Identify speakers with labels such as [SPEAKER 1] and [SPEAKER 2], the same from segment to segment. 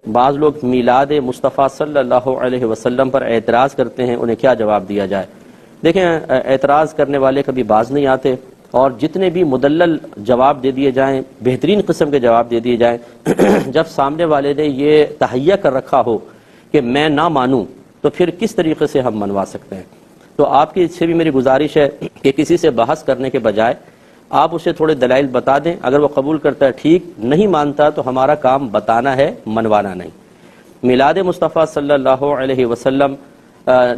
[SPEAKER 1] بعض لوگ میلاد مصطفیٰ صلی اللہ علیہ وسلم پر اعتراض کرتے ہیں، انہیں کیا جواب دیا جائے؟ دیکھیں، اعتراض کرنے والے کبھی باز نہیں آتے، اور جتنے بھی مدلل جواب دے دیے جائیں، بہترین قسم کے جواب دے دیے جائیں، جب سامنے والے نے یہ تہیہ کر رکھا ہو کہ میں نہ مانوں، تو پھر کس طریقے سے ہم منوا سکتے ہیں؟ تو آپ کی سے بھی میری گزارش ہے کہ کسی سے بحث کرنے کے بجائے آپ اسے تھوڑے دلائل بتا دیں، اگر وہ قبول کرتا ہے ٹھیک، نہیں مانتا تو ہمارا کام بتانا ہے، منوانا نہیں۔ میلاد مصطفیٰ صلی اللہ علیہ وسلم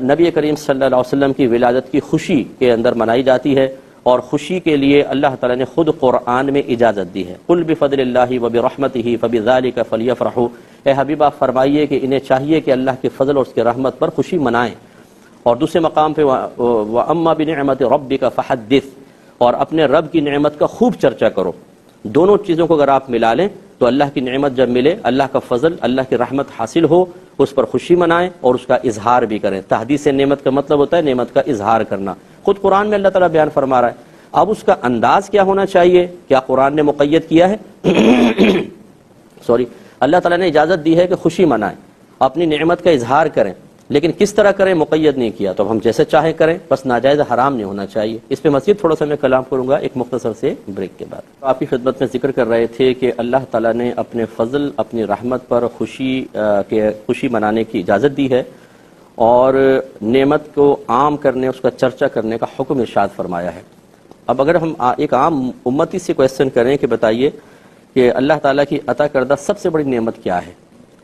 [SPEAKER 1] نبی کریم صلی اللہ علیہ وسلم کی ولادت کی خوشی کے اندر منائی جاتی ہے، اور خوشی کے لیے اللہ تعالیٰ نے خود قرآن میں اجازت دی ہے۔ قل بفضل اللہ وبرحمتہ فبذلک فلیفرحوا، اے حبیبہ فرمائیے کہ انہیں چاہیے کہ اللہ کے فضل اور اس کے رحمت پر خوشی منائیں۔ اور دوسرے مقام پہ وَأَمَّا بِنِعْمَةِ رَبِّكَ فَحَدِّثْ، اور اپنے رب کی نعمت کا خوب چرچا کرو۔ دونوں چیزوں کو اگر آپ ملا لیں تو اللہ کی نعمت جب ملے، اللہ کا فضل، اللہ کی رحمت حاصل ہو، اس پر خوشی منائیں اور اس کا اظہار بھی کریں۔ تحدیث نعمت کا مطلب ہوتا ہے نعمت کا اظہار کرنا، خود قرآن میں اللہ تعالیٰ بیان فرما رہا ہے۔ اب اس کا انداز کیا ہونا چاہیے؟ کیا قرآن نے مقید کیا ہے؟ اللہ تعالیٰ نے اجازت دی ہے کہ خوشی منائیں، اپنی نعمت کا اظہار کریں، لیکن کس طرح کریں مقید نہیں کیا، تو ہم جیسے چاہیں کریں، بس ناجائز حرام نہیں ہونا چاہیے۔ اس پہ مزید تھوڑا سا میں کلام کروں گا ایک مختصر سے بریک کے بعد۔ آپ کی خدمت میں ذکر کر رہے تھے کہ اللہ تعالیٰ نے اپنے فضل، اپنی رحمت پر خوشی منانے کی اجازت دی ہے، اور نعمت کو عام کرنے، اس کا چرچا کرنے کا حکم ارشاد فرمایا ہے۔ اب اگر ہم ایک عام امتی سے کویسچن کریں کہ بتائیے کہ اللہ تعالیٰ کی عطا کردہ سب سے بڑی نعمت کیا ہے،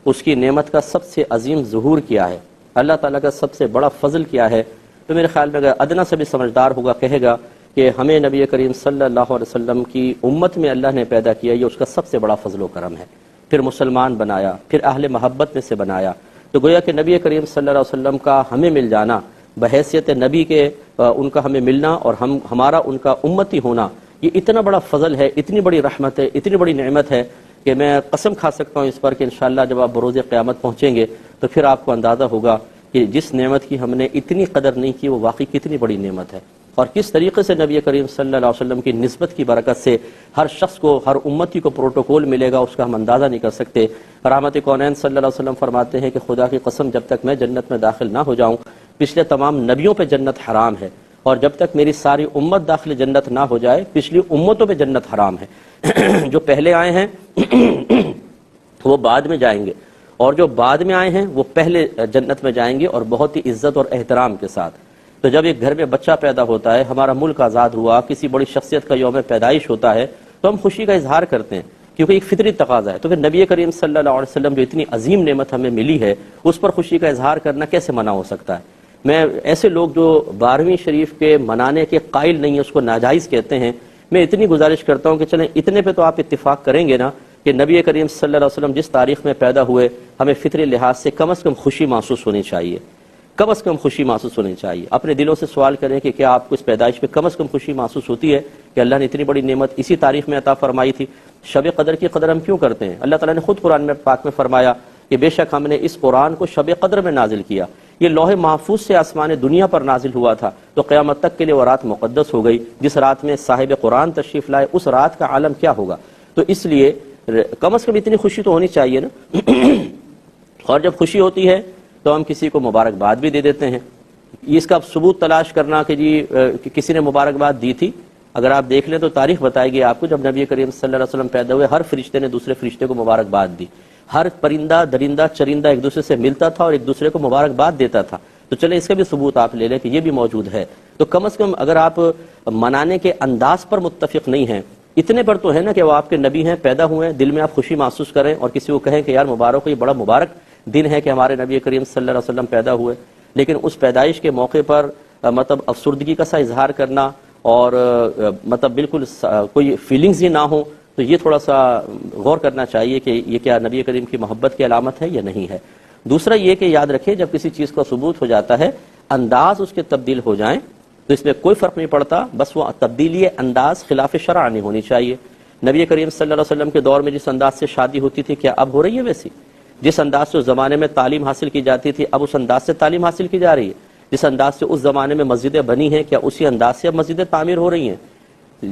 [SPEAKER 1] اس کی نعمت کا سب سے عظیم ظہور کیا ہے، اللہ تعالیٰ کا سب سے بڑا فضل کیا ہے، تو میرے خیال میں اگر ادنا سے بھی سمجھدار ہوگا کہے گا کہ ہمیں نبی کریم صلی اللہ علیہ وسلم کی امت میں اللہ نے پیدا کیا، یہ اس کا سب سے بڑا فضل و کرم ہے، پھر مسلمان بنایا، پھر اہل محبت میں سے بنایا۔ تو گویا کہ نبی کریم صلی اللہ علیہ وسلم کا ہمیں مل جانا، بحیثیت نبی کے ان کا ہمیں ملنا، اور ہمارا ان کا امتی ہونا، یہ اتنا بڑا فضل ہے، اتنی بڑی رحمت ہے، اتنی بڑی نعمت ہے کہ میں قسم کھا سکتا ہوں اس پر کہ انشاءاللہ جب آپ بروز قیامت پہنچیں گے تو پھر آپ کو اندازہ ہوگا کہ جس نعمت کی ہم نے اتنی قدر نہیں کی، وہ واقعی کتنی بڑی نعمت ہے، اور کس طریقے سے نبی کریم صلی اللہ علیہ وسلم کی نسبت کی برکت سے ہر شخص کو، ہر امتی کو پروٹوکول ملے گا، اس کا ہم اندازہ نہیں کر سکتے۔ رحمت کونین صلی اللہ علیہ وسلم فرماتے ہیں کہ خدا کی قسم جب تک میں جنت میں داخل نہ ہو جاؤں، پچھلے تمام نبیوں پہ جنت حرام ہے، اور جب تک میری ساری امت داخل جنت نہ ہو جائے، پچھلی امتوں پہ جنت حرام ہے۔ جو پہلے آئے ہیں وہ بعد میں جائیں گے، اور جو بعد میں آئے ہیں وہ پہلے جنت میں جائیں گے، اور بہت ہی عزت اور احترام کے ساتھ۔ تو جب ایک گھر میں بچہ پیدا ہوتا ہے، ہمارا ملک آزاد ہوا، کسی بڑی شخصیت کا یوم پیدائش ہوتا ہے، تو ہم خوشی کا اظہار کرتے ہیں، کیونکہ ایک فطری تقاضا ہے۔ تو پھر نبی کریم صلی اللہ علیہ وسلم جو اتنی عظیم نعمت ہمیں ملی ہے، اس پر خوشی کا اظہار کرنا کیسے منع ہو سکتا ہے؟ میں ایسے لوگ جو 12ویں شریف کے منانے کے قائل نہیں ہیں، اس کو ناجائز کہتے ہیں، میں اتنی گزارش کرتا ہوں کہ چلیں اتنے پہ تو آپ اتفاق کریں گے نا کہ نبی کریم صلی اللہ علیہ وسلم جس تاریخ میں پیدا ہوئے، ہمیں فطری لحاظ سے کم از کم خوشی محسوس ہونی چاہیے، کم از کم خوشی محسوس ہونی چاہیے۔ اپنے دلوں سے سوال کریں کہ کیا آپ کو اس پیدائش پہ کم از کم خوشی محسوس ہوتی ہے کہ اللہ نے اتنی بڑی نعمت اسی تاریخ میں عطا فرمائی تھی؟ شب قدر کی قدر ہم کیوں کرتے ہیں؟ اللہ تعالیٰ نے خود قرآن میں پاک میں فرمایا کہ بے شک ہم نے اس قرآن کو شب قدر میں نازل کیا، یہ لوح محفوظ سے آسمان دنیا پر نازل ہوا تھا، تو قیامت تک کے لیے وہ رات مقدس ہو گئی۔ جس رات میں صاحب قرآن تشریف لائے، اس رات کا عالم کیا ہوگا؟ تو اس لیے کم از کم اتنی خوشی تو ہونی چاہیے نا۔ اور جب خوشی ہوتی ہے تو ہم کسی کو مبارکباد بھی دے دیتے ہیں۔ اس کا ثبوت تلاش کرنا کہ جی کسی نے مبارکباد دی تھی، اگر آپ دیکھ لیں تو تاریخ بتائے گی آپ کو، جب نبی کریم صلی اللہ علیہ وسلم پیدا ہوئے، ہر فرشتے نے دوسرے فرشتے کو مبارکباد دی، ہر پرندہ درندہ چرندہ ایک دوسرے سے ملتا تھا اور ایک دوسرے کو مبارکباد دیتا تھا۔ تو چلے اس کا بھی ثبوت آپ لے لیں کہ یہ بھی موجود ہے۔ تو کم از کم اگر آپ منانے کے انداز پر متفق نہیں ہیں، اتنے پر تو ہے نا کہ وہ آپ کے نبی ہیں، پیدا ہوئے ہیں، دل میں آپ خوشی محسوس کریں اور کسی کو کہیں کہ یار مبارک ہو، یہ بڑا مبارک دن ہے کہ ہمارے نبی کریم صلی اللہ علیہ وسلم پیدا ہوئے، لیکن اس پیدائش کے موقع پر مطلب افسردگی کا سا اظہار کرنا اور مطلب بالکل کوئی فیلنگز ہی نہ ہو، تو یہ تھوڑا سا غور کرنا چاہیے کہ یہ کیا نبی کریم کی محبت کی علامت ہے یا نہیں ہے۔ دوسرا یہ کہ یاد رکھیں جب کسی چیز کا ثبوت ہو جاتا ہے، انداز اس کے تبدیل ہو جائیں تو اس میں کوئی فرق نہیں پڑتا، بس وہ تبدیلی انداز خلاف شرع نہیں ہونی چاہیے۔ نبی کریم صلی اللہ علیہ وسلم کے دور میں جس انداز سے شادی ہوتی تھی، کیا اب ہو رہی ہے ویسی؟ جس انداز سے اس زمانے میں تعلیم حاصل کی جاتی تھی، اب اس انداز سے تعلیم حاصل کی جا رہی ہے؟ جس انداز سے اس زمانے میں مسجدیں بنی ہیں، کیا اسی انداز سے اب مسجدیں تعمیر ہو رہی ہیں؟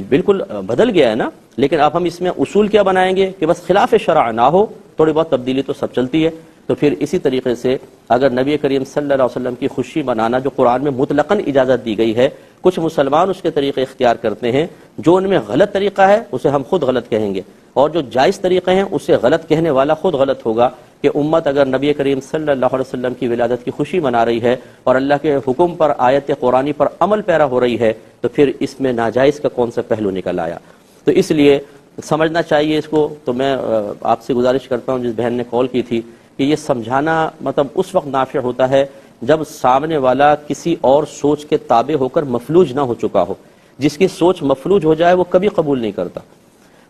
[SPEAKER 1] بالکل بدل گیا ہے نا۔ لیکن اب ہم اس میں اصول کیا بنائیں گے کہ بس خلاف شرع نہ ہو تھوڑی بہت تبدیلی تو سب چلتی ہے. تو پھر اسی طریقے سے اگر نبی کریم صلی اللہ علیہ وسلم کی خوشی منانا جو قرآن میں مطلقاً اجازت دی گئی ہے، کچھ مسلمان اس کے طریقے اختیار کرتے ہیں، جو ان میں غلط طریقہ ہے اسے ہم خود غلط کہیں گے، اور جو جائز طریقے ہیں اسے غلط کہنے والا خود غلط ہوگا. کہ امت اگر نبی کریم صلی اللہ علیہ وسلم کی ولادت کی خوشی منا رہی ہے اور اللہ کے حکم پر، آیت قرآنی پر عمل پیرا ہو رہی ہے، تو پھر اس میں ناجائز کا کون سا پہلو نکل آیا؟ تو اس لیے سمجھنا چاہیے اس کو. تو میں آپ سے گزارش کرتا ہوں، جس بہن نے کال کی تھی، کہ یہ سمجھانا مطلب اس وقت نافع ہوتا ہے جب سامنے والا کسی اور سوچ کے تابع ہو کر مفلوج نہ ہو چکا ہو. جس کی سوچ مفلوج ہو جائے وہ کبھی قبول نہیں کرتا.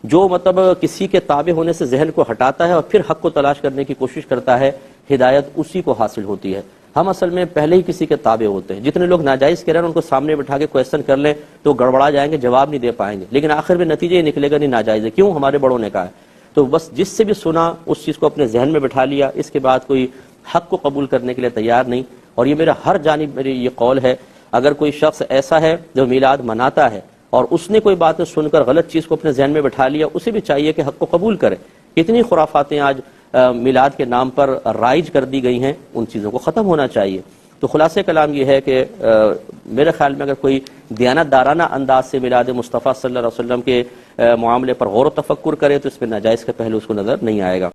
[SPEAKER 1] جو مطلب کسی کے تابع ہونے سے ذہن کو ہٹاتا ہے اور پھر حق کو تلاش کرنے کی کوشش کرتا ہے، ہدایت اسی کو حاصل ہوتی ہے. ہم اصل میں پہلے ہی کسی کے تابع ہوتے ہیں. جتنے لوگ ناجائز کہہ رہے ہیں ان کو سامنے بٹھا کے کویسچن کر لیں تو گڑبڑا جائیں گے، جواب نہیں دے پائیں گے، لیکن آخر میں نتیجہ یہ نکلے گا نہیں ناجائز ہے، کیوں؟ ہمارے بڑوں نے کہا ہے. تو بس جس سے بھی سنا اس چیز کو اپنے ذہن میں بٹھا لیا، اس کے بعد کوئی حق کو قبول کرنے کے لیے تیار نہیں. اور یہ میرا ہر جانب میری یہ قول ہے، اگر کوئی شخص ایسا ہے جو میلاد مناتا ہے اور اس نے کوئی بات سن کر غلط چیز کو اپنے ذہن میں بٹھا لیا، اسے بھی چاہیے کہ حق کو قبول کرے. کتنی خرافاتیں آج میلاد کے نام پر رائج کر دی گئی ہیں، ان چیزوں کو ختم ہونا چاہیے. تو خلاصہ کلام یہ ہے کہ میرے خیال میں اگر کوئی دیانت دارانہ انداز سے میلاد مصطفیٰ صلی اللہ علیہ وسلم کے معاملے پر غور و تفکر کرے تو اس میں ناجائز کا پہلو اس کو نظر نہیں آئے گا.